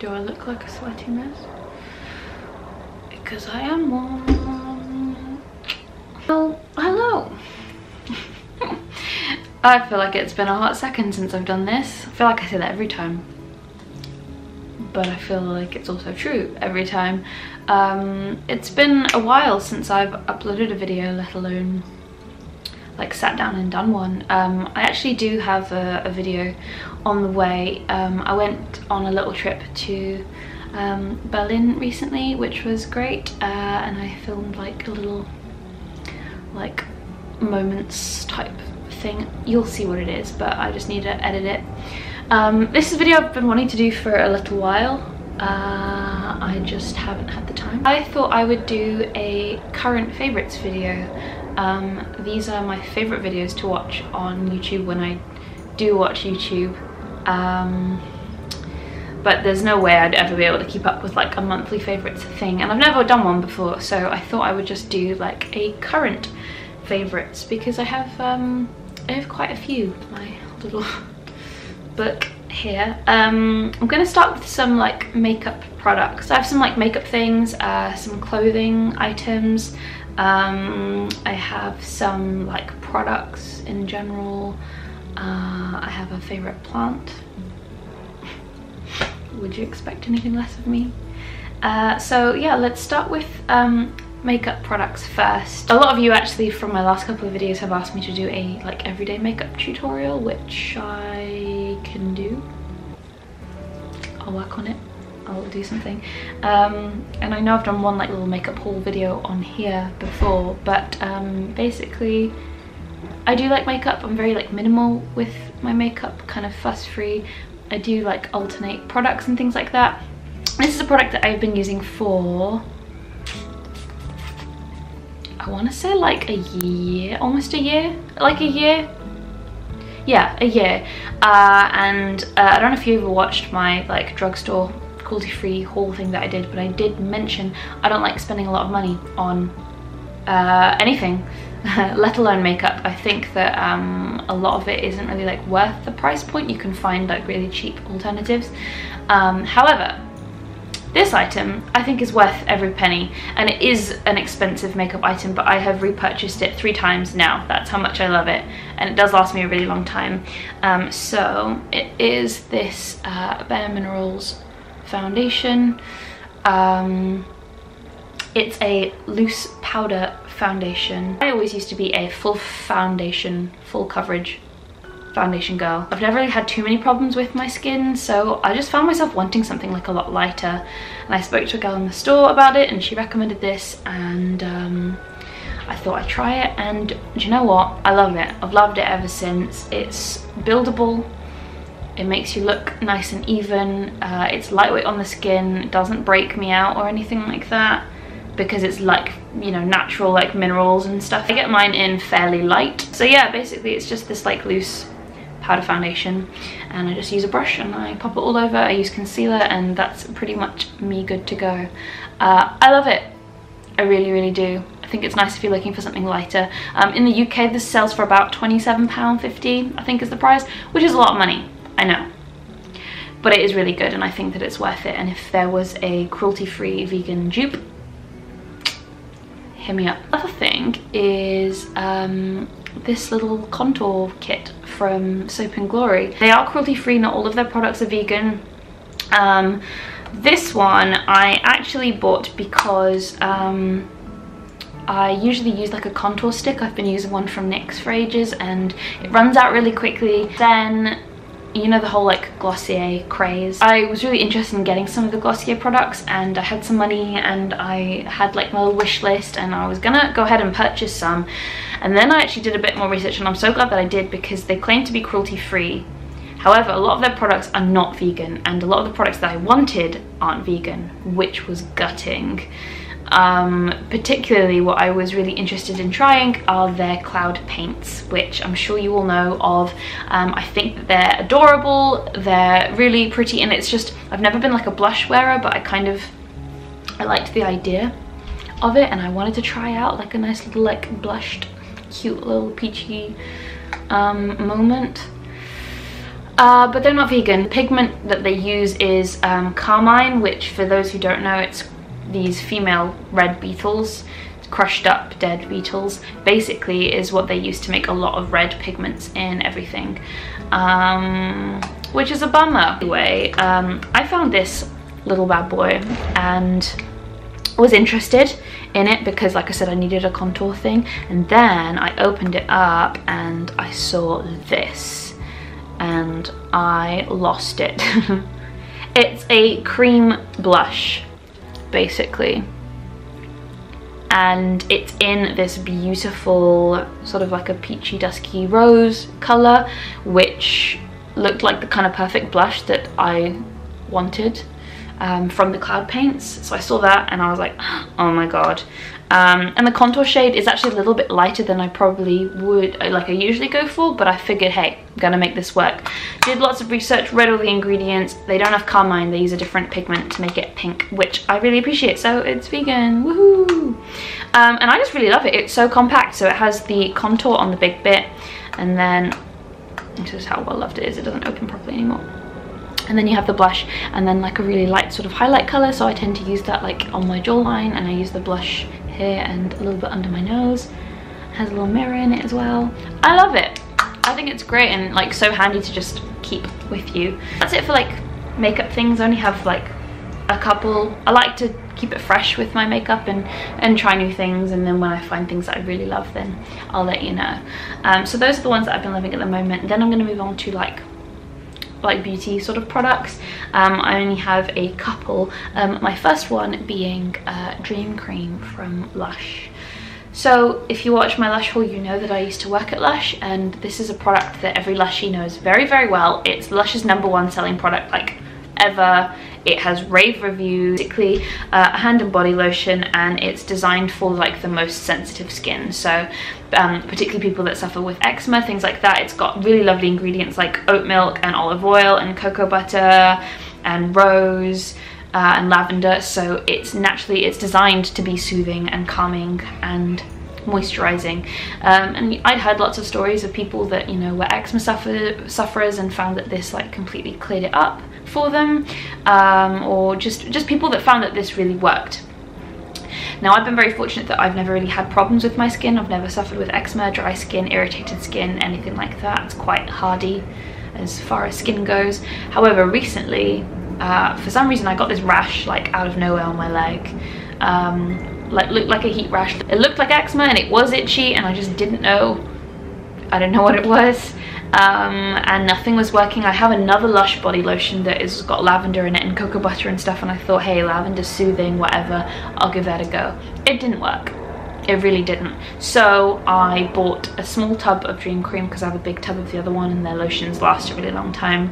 Do I look like a sweaty mess? Because I am one. Well, hello. I feel like it's been a hot second since I've done this. I feel like I say that every time, but I feel like it's also true every time. It's been a while since I've uploaded a video, let alone like sat down and done one. I actually do have a video on the way. I went on a little trip to Berlin recently, which was great, and I filmed like a little like moments type thing. You'll see what it is, but I just need to edit it. This is a video I've been wanting to do for a little while. I just haven't had the time. I thought I would do a current favorites video. These are my favorite videos to watch on YouTube when I do watch YouTube, but there's no way I'd ever be able to keep up with like a monthly favorites thing, and I've never done one before, so I thought I would just do like a current favorites, because I have quite a few. My little book here. I'm gonna start with some like makeup products. I have some like makeup things, some clothing items. I have some like products in general. I have a favorite plant. Would you expect anything less of me? So yeah, let's start with makeup products first. A lot of you actually from my last couple of videos have asked me to do a like everyday makeup tutorial, which I can do. I'll work on it. I'll do something. And I know I've done one like little makeup haul video on here before, but basically I do like makeup. I'm very like minimal with my makeup, kind of fuss free. I do like alternate products and things like that. This is a product that I've been using for, I want to say like a year, almost a year, like a year. Yeah, a year. And I don't know if you ever watched my like drugstore cruelty-free haul thing that I did, but I did mention I don't like spending a lot of money on anything, let alone makeup. I think that a lot of it isn't really like worth the price point. You can find like really cheap alternatives. However, this item I think is worth every penny, and it is an expensive makeup item, but I have repurchased it 3 times now. That's how much I love it, and it does last me a really long time. So it is this Bare Minerals foundation. It's a loose powder foundation. I always used to be a full foundation, full coverage foundation girl. I've never really had too many problems with my skin, so I just found myself wanting something like a lot lighter, and I spoke to a girl in the store about it and she recommended this, and I thought I'd try it, and do you know what? I love it. I've loved it ever since. It's buildable, it makes you look nice and even, it's lightweight on the skin, it doesn't break me out or anything like that, because it's like, you know, natural like minerals and stuff. I get mine in fairly light. So yeah, basically it's just this like loose powder foundation, and I just use a brush and I pop it all over. I use concealer, and that's pretty much me good to go. I love it. I really do. I think it's nice if you're looking for something lighter. In the UK this sells for about £27.50 I think is the price, which is a lot of money, I know, but it is really good, and I think that it's worth it. And if there was a cruelty-free vegan dupe, hit me up. Other thing is this little contour kit from Soap and Glory. They are cruelty free, not all of their products are vegan. This one I actually bought because I usually use like a contour stick. I've been using one from NYX for ages and it runs out really quickly. Then, you know, the whole like Glossier craze. I was really interested in getting some of the Glossier products, and I had some money and I had like my little wish list, and I was gonna go ahead and purchase some. And then I actually did a bit more research, and I'm so glad that I did, because they claim to be cruelty free. However, a lot of their products are not vegan, and a lot of the products that I wanted aren't vegan, which was gutting. Particularly what I was really interested in trying are their cloud paints, which I'm sure you all know of. I think that they're adorable, they're really pretty, and it's just, I've never been like a blush wearer, but I liked the idea of it, and I wanted to try out like a nice little like blushed, cute little peachy moment. but they're not vegan. The pigment that they use is carmine, which for those who don't know, it's these female red beetles, crushed up dead beetles, basically is what they use to make a lot of red pigments in everything, which is a bummer. Anyway, I found this little bad boy and was interested in it because, like I said, I needed a contour thing, and then I opened it up and I saw this and I lost it. It's a cream blush basically, and it's in this beautiful sort of like a peachy dusky rose color, which looked like the kind of perfect blush that I wanted from the cloud paints. So I saw that and I was like, oh my god. And the contour shade is actually a little bit lighter than I probably would, like I usually go for, but I figured, hey, I'm gonna make this work. Did lots of research, read all the ingredients. They don't have carmine, they use a different pigment to make it pink, which I really appreciate, so it's vegan, woohoo! And I just really love it. It's so compact, so it has the contour on the big bit, and then, this is how well loved it is, it doesn't open properly anymore. And then you have the blush, and then like a really light sort of highlight color, so I tend to use that like on my jawline, and I use the blush here and a little bit under my nose. It has a little mirror in it as well. I love it. I think it's great and like so handy to just keep with you. That's it for like makeup things. I only have like a couple. I like to keep it fresh with my makeup and try new things, and then when I find things that I really love, then I'll let you know. So those are the ones that I've been loving at the moment. Then I'm going to move on to like beauty sort of products. I only have a couple. My first one being Dream Cream from Lush. So if you watch my Lush haul, you know that I used to work at Lush, and this is a product that every Lushie knows very, very well. It's Lush's #1 selling product like ever. It has rave reviews. Basically a hand and body lotion, and it's designed for like the most sensitive skin, so particularly people that suffer with eczema, things like that. It's got really lovely ingredients like oat milk and olive oil and cocoa butter and rose and lavender, so it's designed to be soothing and calming and moisturizing. And I'd heard lots of stories of people that, you know, were eczema sufferers and found that this like completely cleared it up for them, or just people that found that this really worked. Now, I've been very fortunate that I've never really had problems with my skin. I've never suffered with eczema, dry skin, irritated skin, anything like that. It's quite hardy as far as skin goes. However, recently, for some reason, I got this rash like out of nowhere on my leg. Like looked like a heat rash. It looked like eczema and it was itchy, and I just didn't know. I didn't know what it was. And nothing was working. I have another Lush body lotion that has got lavender in it and cocoa butter and stuff, and I thought, hey, lavender's soothing, whatever, I'll give that a go. It didn't work. It really didn't. So I bought a small tub of Dream Cream because I have a big tub of the other one, and their lotions last a really long time.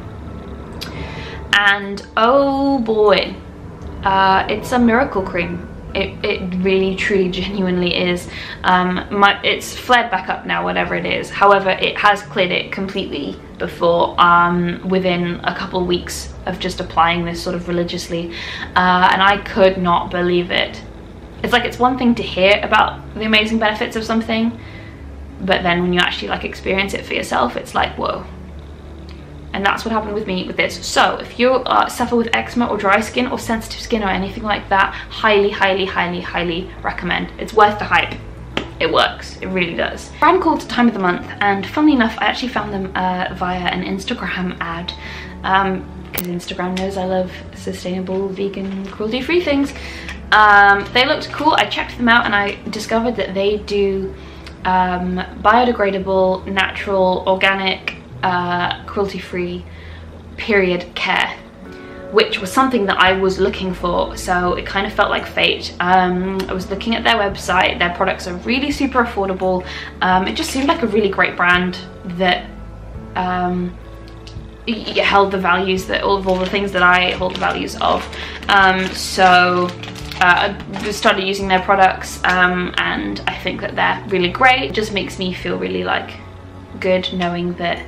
And oh boy, it's a miracle cream. It really, truly, genuinely is. It's flared back up now, whatever it is. However, it has cleared it completely before, within a couple weeks of just applying this sort of religiously. And I could not believe it. It's like, it's one thing to hear about the amazing benefits of something, but then when you actually like experience it for yourself, it's like, whoa. And that's what happened with me with this. So if you suffer with eczema or dry skin or sensitive skin or anything like that, highly, highly, highly, highly recommend. It's worth the hype. It works. It really does. A brand called Time of the Month, and funnily enough, I actually found them via an Instagram ad, because Instagram knows I love sustainable, vegan, cruelty-free things. They looked cool. I checked them out and I discovered that they do biodegradable, natural, organic, cruelty-free period care, which was something that I was looking for, so it kind of felt like fate. I was looking at their website. Their products are really super affordable. It just seemed like a really great brand that held the values that all the things that I hold the values of. So I just started using their products, and I think that they're really great. It just makes me feel really like good knowing that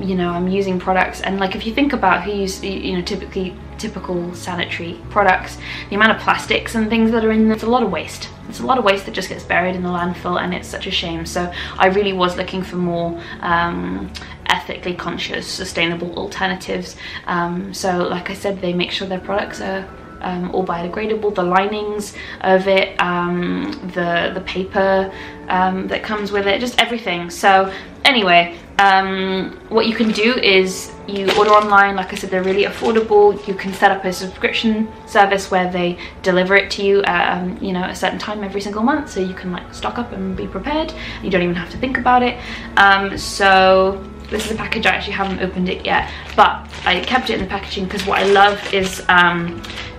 you know, I'm using products, and like if you think about who use, you know, typical sanitary products, the amount of plastics and things that are in them, it's a lot of waste. It's a lot of waste that just gets buried in the landfill, and it's such a shame. So I really was looking for more ethically conscious, sustainable alternatives. So like I said, they make sure their products are all biodegradable, the linings of it, the paper that comes with it, just everything. So anyway, what you can do is you order online. Like I said, they're really affordable. You can set up a subscription service where they deliver it to you at you know, a certain time every single month, so you can like stock up and be prepared. You don't even have to think about it. So this is a package. I actually haven't opened it yet, but I kept it in the packaging because what I love is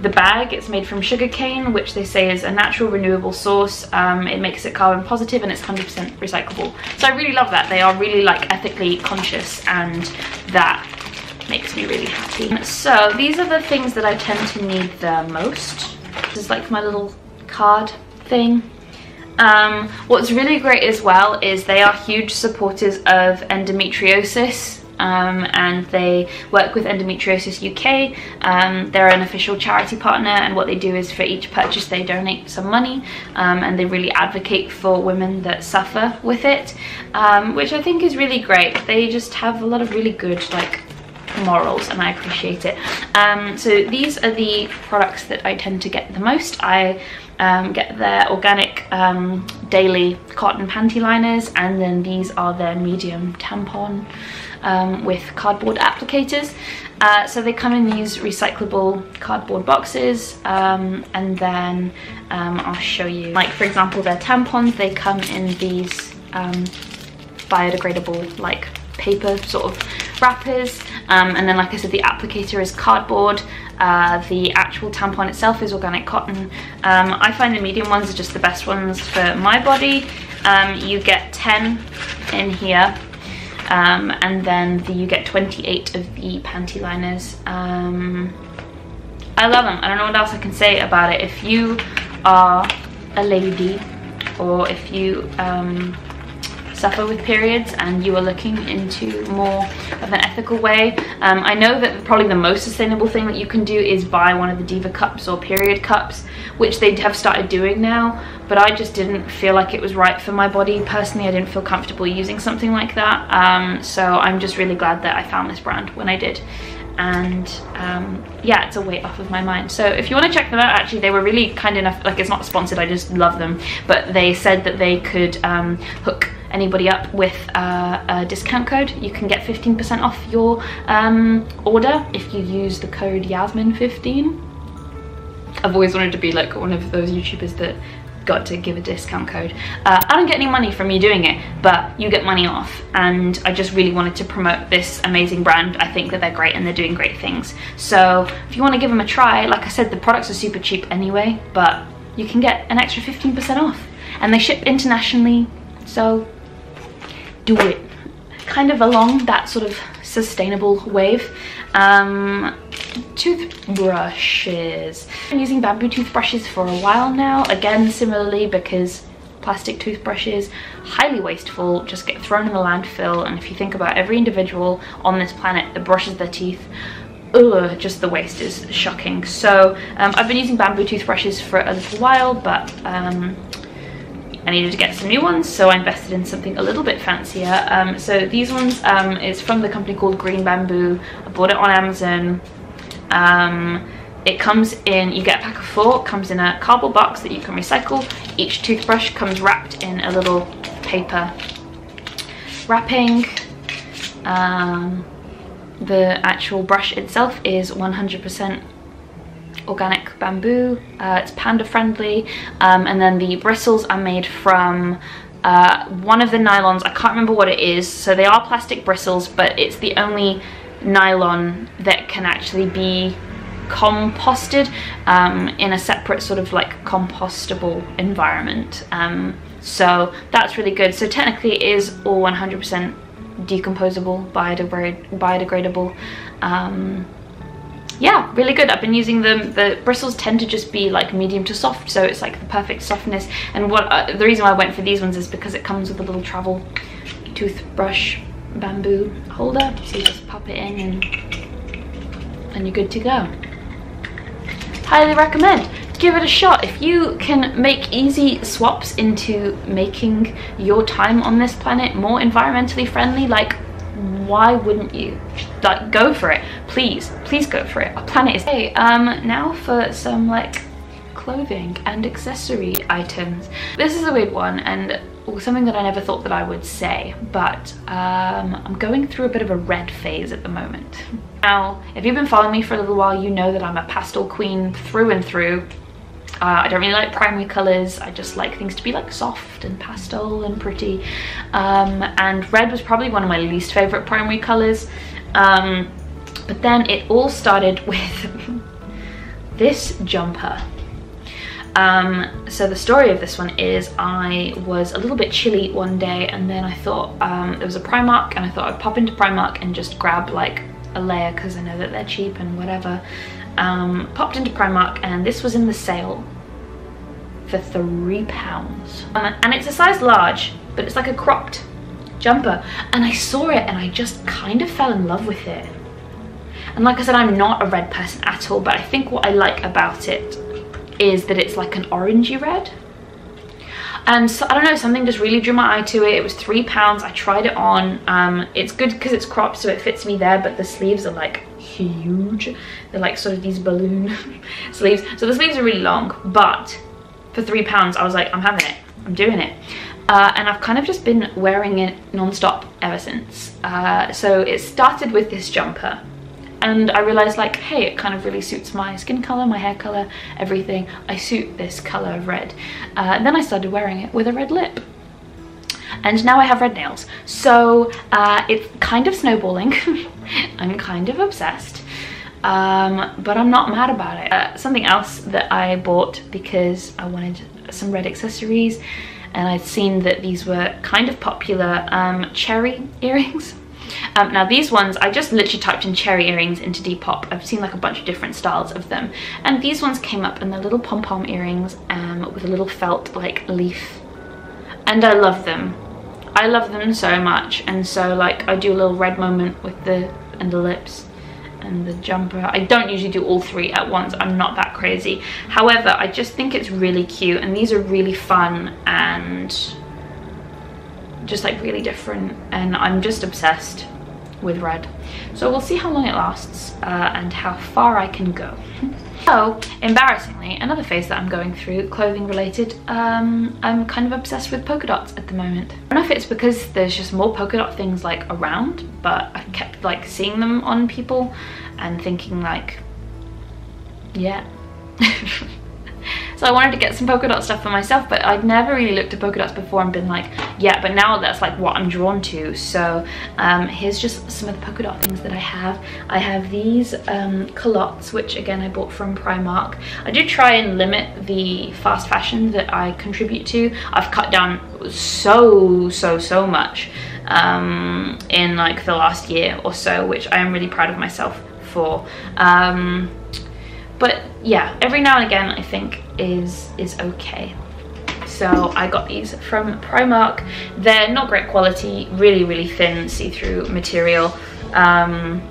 the bag. It's made from sugarcane, which they say is a natural renewable source. It makes it carbon positive and it's 100% recyclable. So I really love that. They are really like ethically conscious, and that makes me really happy. So these are the things that I tend to need the most. This is like my little card thing. What's really great as well is they are huge supporters of endometriosis, and they work with Endometriosis UK. They're an official charity partner, and what they do is for each purchase they donate some money, and they really advocate for women that suffer with it, which I think is really great. They just have a lot of really good like morals, and I appreciate it. So these are the products that I tend to get the most. I get their organic daily cotton panty liners, and then these are their medium tampon with cardboard applicators. So they come in these recyclable cardboard boxes, and then I'll show you, like for example their tampons, they come in these biodegradable like paper sort of wrappers, and then like I said, the applicator is cardboard. The actual tampon itself is organic cotton. I find the medium ones are just the best ones for my body. You get 10 in here, and then you get 28 of the panty liners. I love them. I don't know what else I can say about it. If you are a lady, or if you suffer with periods and you are looking into more of an ethical way, I know that probably the most sustainable thing that you can do is buy one of the Diva cups or period cups, which they have started doing now, but I just didn't feel like it was right for my body personally. I didn't feel comfortable using something like that, so I'm just really glad that I found this brand when I did. And yeah, it's a weight off of my mind. So if you want to check them out, actually they were really kind enough, like it's not sponsored, I just love them, but they said that they could hook anybody up with a discount code. You can get 15% off your order if you use the code Yasmin15. I've always wanted to be like one of those YouTubers that got to give a discount code. I don't get any money from you doing it, but you get money off, and I just really wanted to promote this amazing brand. I think that they're great and they're doing great things. So if you want to give them a try, like I said, the products are super cheap anyway, but you can get an extra 15% off, and they ship internationally, so do it. Kind of along that sort of sustainable wave. Toothbrushes. I've been using bamboo toothbrushes for a while now, again similarly because plastic toothbrushes, highly wasteful, just get thrown in the landfill, and if you think about every individual on this planet that brushes their teeth, ugh, just the waste is shocking. So I've been using bamboo toothbrushes for a little while, but I needed to get some new ones, so I invested in something a little bit fancier. So these ones is from the company called Green Bamboo. I bought it on Amazon. It comes in, you get a pack of 4, it comes in a cardboard box that you can recycle. Each toothbrush comes wrapped in a little paper wrapping. The actual brush itself is 100% organic bamboo. It's panda friendly, and then the bristles are made from one of the nylons. I can't remember what it is, so they are plastic bristles, but it's the only nylon that can actually be composted in a separate sort of like compostable environment. So that's really good. So technically it is all 100% decomposable, biodegradable. Yeah, really good. I've been using them. The bristles tend to just be like medium to soft, so it's like the perfect softness. And what the reason why I went for these ones is because it comes with a little travel toothbrush bamboo holder, so you just pop it in and you're good to go. Highly recommend. Give it a shot. If you can make easy swaps into making your time on this planet more environmentally friendly, like why wouldn't you? Like, go for it, please go for it. Our planet is hey. Now for some like clothing and accessory items. This is a weird one and something that I never thought that I would say, but I'm going through a bit of a red phase at the moment. Now, if you've been following me for a little while, you know that I'm a pastel queen through and through. I don't really like primary colours. I just like things to be like soft and pastel and pretty. And red was probably one of my least favourite primary colours. But then it all started with this jumper. So the story of this one is I was a little bit chilly one day, and then I thought there was a Primark, and I thought I'd pop into Primark and just grab like a layer because I know that they're cheap and whatever. Popped into Primark and this was in the sale for £3. And it's a size large, but it's like a cropped jumper, and I saw it and I just kind of fell in love with it. And like I said, I'm not a red person at all, but I think what I like about it is that it's like an orangey red. And so, I don't know, something just really drew my eye to it. It was £3. I tried it on. It's good because it's cropped, so it fits me there, but the sleeves are like huge. They're like sort of these balloon sleeves. So the sleeves are really long, but for £3 I was like, I'm having it, I'm doing it. And I've kind of just been wearing it non-stop ever since. So it started with this jumper, and I realized like, hey, it kind of really suits my skin color, my hair color, everything. I suit this color of red. And then I started wearing it with a red lip. And now I have red nails. So it's kind of snowballing. I'm kind of obsessed. But I'm not mad about it. Something else that I bought because I wanted some red accessories, and I'd seen that these were kind of popular, cherry earrings. Now these ones, I just literally typed in cherry earrings into Depop. I've seen like a bunch of different styles of them, and these ones came up, and they're little pom-pom earrings with a little felt like leaf, and I love them. I love them so much, and so like I do a little red moment with the lips and the jumper. I don't usually do all three at once, I'm not that crazy. However, I just think it's really cute, and these are really fun and just like really different, and I'm just obsessed with red. So we'll see how long it lasts and how far I can go. So embarrassingly, another phase that I'm going through, clothing related, I'm kind of obsessed with polka dots at the moment. I don't know if it's because there's just more polka dot things like around, but I've kept like seeing them on people and thinking like, yeah. So I wanted to get some polka dot stuff for myself, but I'd never really looked at polka dots before and been like, yeah, but now that's like what I'm drawn to. So here's just some of the polka dot things that I have. I have these culottes, which again I bought from Primark. I do try and limit the fast fashion that I contribute to. I've cut down so much in like the last year or so, which I am really proud of myself for. But yeah, every now and again I think is okay. So I got these from Primark. They're not great quality, really thin see-through material, and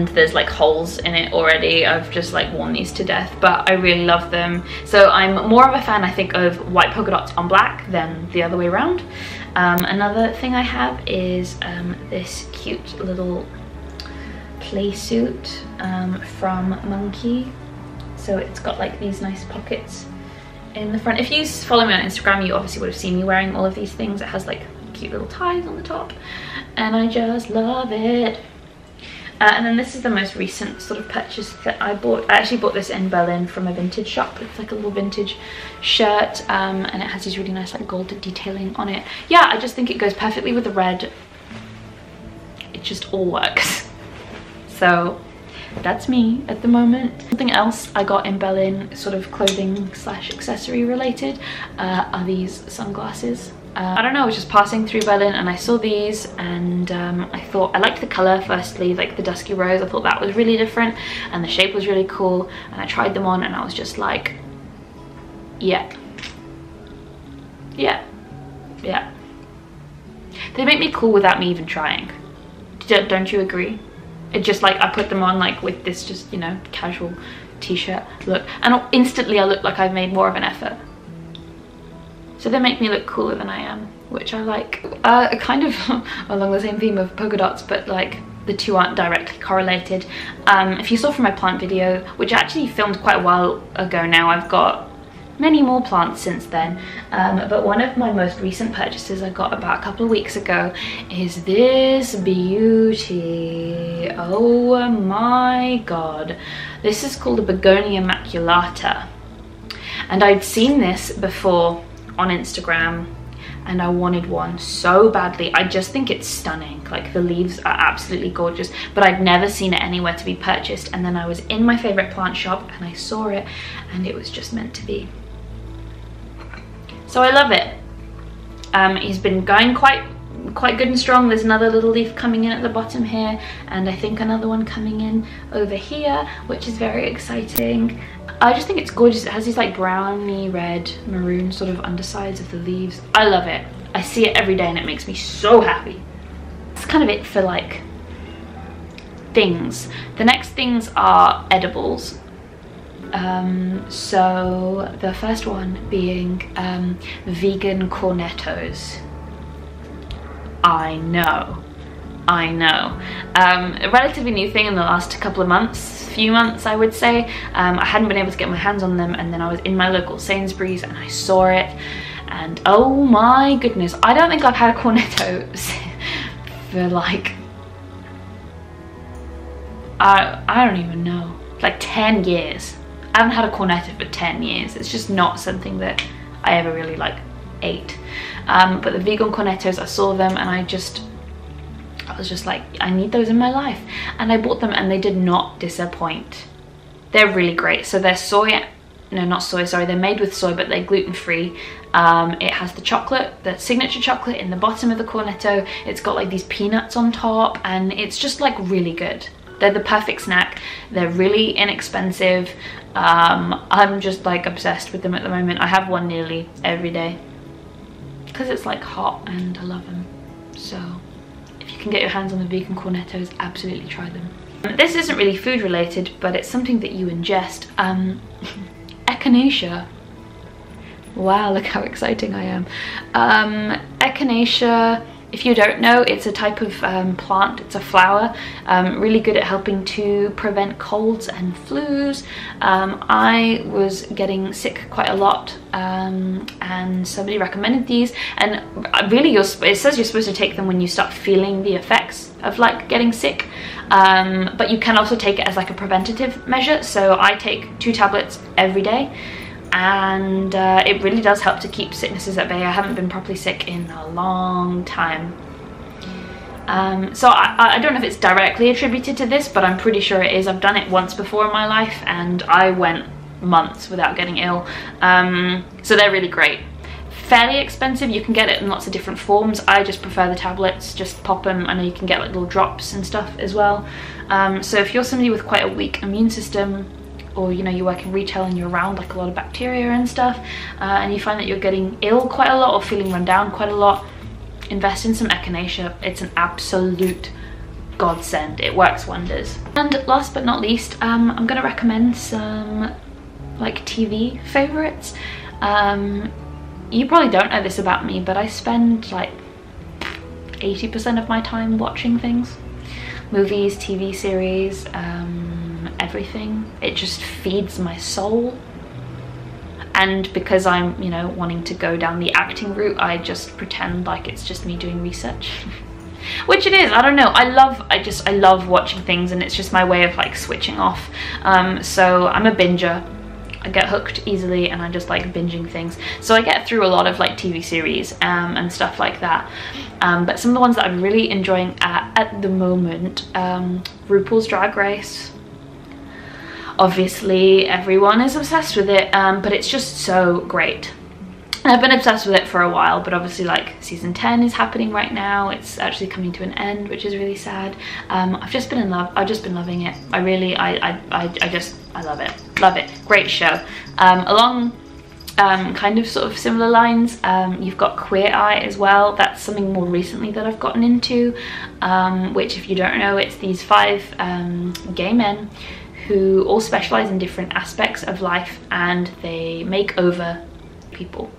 there's like holes in it already. I've just like worn these to death, but I really love them. So I'm more of a fan, I think, of white polka dots on black than the other way around. Another thing I have is this cute little play suit from Monkey. So it's got like these nice pockets in the front. If you follow me on Instagram, you obviously would have seen me wearing all of these things. It has like cute little ties on the top, and I just love it. And then this is the most recent sort of purchase that I bought. I actually bought this in Berlin from a vintage shop. It's like a little vintage shirt, and it has these really nice like gold detailing on it. Yeah, I just think it goes perfectly with the red. It just all works. So that's me at the moment. Something else I got in Berlin, sort of clothing slash accessory related, are these sunglasses. I don't know, I was just passing through Berlin and I saw these, and I thought I liked the color. Firstly, like the dusky rose, I thought that was really different, and the shape was really cool, and I tried them on and I was just like, yeah. They make me cool without me even trying. Don't you agree? It just like, I put them on like with this just, you know, casual t-shirt look, and instantly I look like I've made more of an effort. So they make me look cooler than I am, which I like. Kind of along the same theme of polka dots, but like the two aren't directly correlated. If you saw from my plant video, which I actually filmed quite a while ago now, I've got many more plants since then, but one of my most recent purchases I got about a couple of weeks ago is this beauty. Oh my god, this is called a begonia maculata, and I'd seen this before on Instagram and I wanted one so badly. I just think it's stunning. Like, the leaves are absolutely gorgeous, but I'd never seen it anywhere to be purchased, and then I was in my favorite plant shop and I saw it and it was just meant to be. So I love it. He's been going quite good and strong. There's another little leaf coming in at the bottom here, and I think another one coming in over here, which is very exciting. I just think it's gorgeous. It has these like browny red maroon sort of undersides of the leaves. I love it. I see it every day and it makes me so happy. That's kind of it for like things. The next things are edibles. So the first one being vegan cornettos. I know. A relatively new thing in the last few months I would say. I hadn't been able to get my hands on them, and then I was in my local Sainsbury's and I saw it, and oh my goodness, I don't think I've had a cornetto for like, I don't even know, like 10 years. I haven't had a cornetto for 10 years. It's just not something that I ever really like ate. But the vegan cornettos, I saw them and I was just like, I need those in my life. And I bought them and they did not disappoint. They're really great. So they're they're made with soy, but they're gluten-free. It has the chocolate, the signature chocolate in the bottom of the cornetto. It's got like these peanuts on top, and it's just like really good. They're the perfect snack. They're really inexpensive. I'm just like obsessed with them at the moment. I have one nearly every day because it's like hot and I love them. So if you can get your hands on the vegan cornettos, absolutely try them. This isn't really food related, but it's something that you ingest. Echinacea. Wow, look how exciting I am. Echinacea, if you don't know, it's a type of plant. It's a flower, really good at helping to prevent colds and flus. I was getting sick quite a lot, and somebody recommended these, and really it says you're supposed to take them when you start feeling the effects of like getting sick, but you can also take it as like a preventative measure. So I take 2 tablets every day, and it really does help to keep sicknesses at bay. I haven't been properly sick in a long time. So I don't know if it's directly attributed to this, but I'm pretty sure it is. I've done it once before in my life and I went months without getting ill. So they're really great. Fairly expensive. You can get it in lots of different forms. I just prefer the tablets. Just pop them. I know you can get like little drops and stuff as well. So if you're somebody with quite a weak immune system, or you know, you work in retail and you're around like a lot of bacteria and stuff, and you find that you're getting ill quite a lot or feeling run down quite a lot, invest in some echinacea. It's an absolute godsend. It works wonders. And last but not least, I'm gonna recommend some like TV favorites. You probably don't know this about me, but I spend like 80% of my time watching things. Movies, TV series, everything. It just feeds my soul. And because I'm, you know, wanting to go down the acting route, I just pretend like it's just me doing research. Which it is, I don't know. I love watching things, and it's just my way of like switching off. So I'm a binger. I get hooked easily, and I just like binging things. So I get through a lot of like TV series and stuff like that. But some of the ones that I'm really enjoying at the moment, RuPaul's Drag Race. Obviously everyone is obsessed with it, but it's just so great. And I've been obsessed with it for a while, but obviously like season 10 is happening right now. It's actually coming to an end, which is really sad. I've just been in love. I've just been loving it. I love it. Love it. Great show. Along kind of sort of similar lines, you've got Queer Eye as well. That's something more recently that I've gotten into, which, if you don't know, it's these 5 gay men who all specialize in different aspects of life, and they make over people.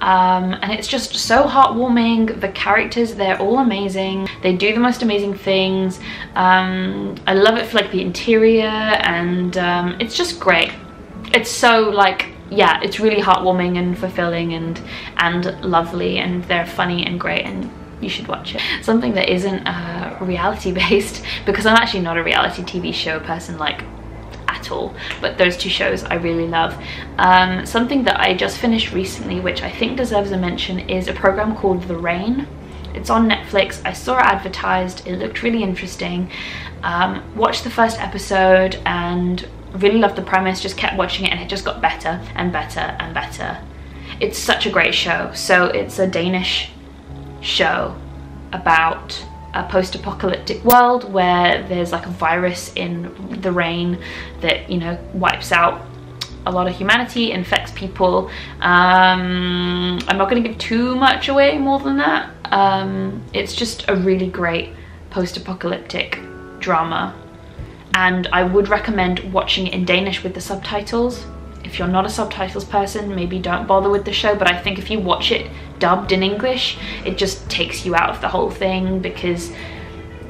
and it's just so heartwarming. The characters, they're all amazing. They do the most amazing things. I love it for like the interior, and it's just great. It's so like, yeah, it's really heartwarming and fulfilling and lovely, and they're funny and great, and you should watch it. Something that isn't reality based, because I'm actually not a reality TV show person like at all, but those two shows I really love. Something that I just finished recently, which I think deserves a mention, is a program called The Rain. It's on Netflix. I saw it advertised, it looked really interesting. Watched the first episode and really loved the premise, just kept watching it, and it just got better and better and better. It's such a great show. So it's a Danish show about a post-apocalyptic world where there's like a virus in the rain that, you know, wipes out a lot of humanity, infects people. I'm not going to give too much away more than that. It's just a really great post-apocalyptic drama, and I would recommend watching it in Danish with the subtitles. If you're not a subtitles person, maybe don't bother with the show, but I think if you watch it dubbed in English, it just takes you out of the whole thing, because,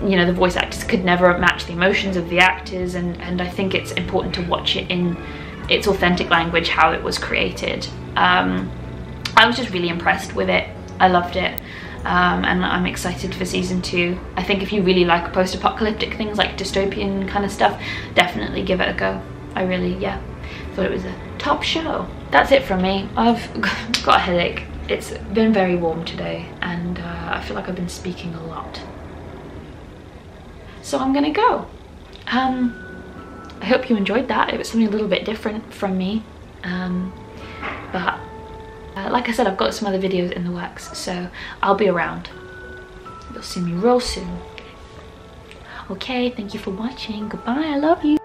you know, the voice actors could never match the emotions of the actors, and I think it's important to watch it in its authentic language, how it was created. I was just really impressed with it. I loved it. And I'm excited for season 2. I think if you really like post-apocalyptic things, like dystopian kind of stuff, definitely give it a go. I really, yeah, thought it was a top show. That's it from me. I've got a headache. It's been very warm today, and I feel like I've been speaking a lot. So I'm gonna go. I hope you enjoyed that. It was something a little bit different from me. But like I said, I've got some other videos in the works, so I'll be around. You'll see me real soon. Okay, thank you for watching. Goodbye, I love you.